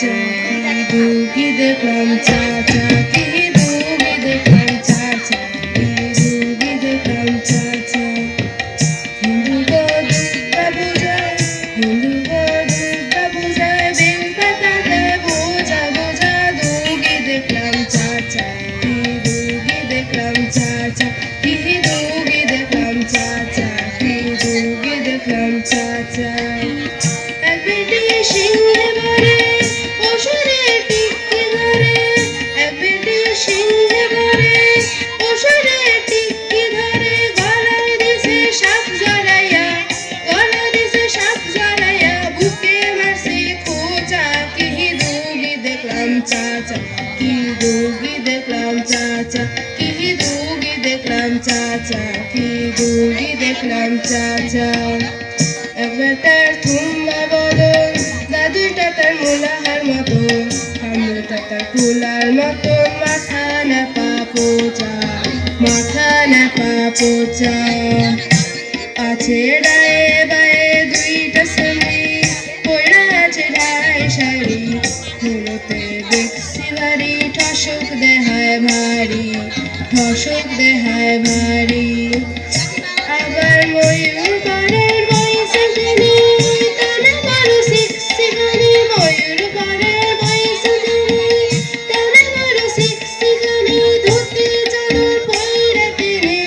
চাচা ডুগি দেখলাম চাচা কি ডুগি দেখলাম চাচা কি ডুগি দেখলাম চাচা হিন্দু গো দুর্গা পূজায় হিন্দু গো দুর্গা পূজায় বেল পাতাতে বোঝা বোঝা ডুগি দেখলাম চাচা কি ডুগি দেখলাম চাচা কি ডুগি দেখলাম চাচা কি ডুগি দেখলাম চাচা এক বেটি সিংহে ভরে অসুরে টিকি ধরে এক বেটি সিংহে ভরে অসুরে টিকি ধরে গলায় দিছে সাপ জড়াইয়া গলায় দিছে সাপ জড়াইয়া বুকে মারছে খোঁচা কি ডুগি দেখলাম চাচা কি ডুগি দেখলাম চাচা কি ডুগি দেখলাম চাচা কি ডুগি দেখলাম চাচা এক বেটার থুম্বা বদল দাদুটা তার মোলাহার মতো কামড়টা তার কুলার মতো মাথা নাপা পোচা মাথা নাপা পোচা আছে ডায়ে বায়ে দুইটা সেমি পয়রা আছে ঢাই শাড়ি ধুলোতে দেখছি ভারী ঠসক দেহায় ভারী ঠসক দেহায় ভারী আবার ময়ূর পরের বয়সে তিনি টানা বড় সেক্সি গানি ময়ূর পরের বয়সে তিনি টানা বড় সেক্সি গানি ধুতি চাদর পয়রা তিনি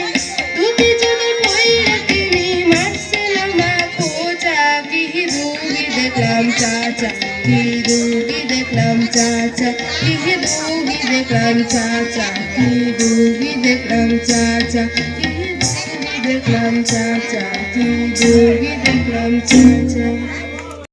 ধুতি চাদর পয়রা তিনি মারছে লম্বা খোঁচা কি ডুগি দেখলাম চাচা কি ডুগি দেখলাম চাচা কি ডুগি দেখলাম চাচা কি ডুগি দেখলাম চাচা কি দেখলাম চাচা কি ডুগি দেখলাম চাচা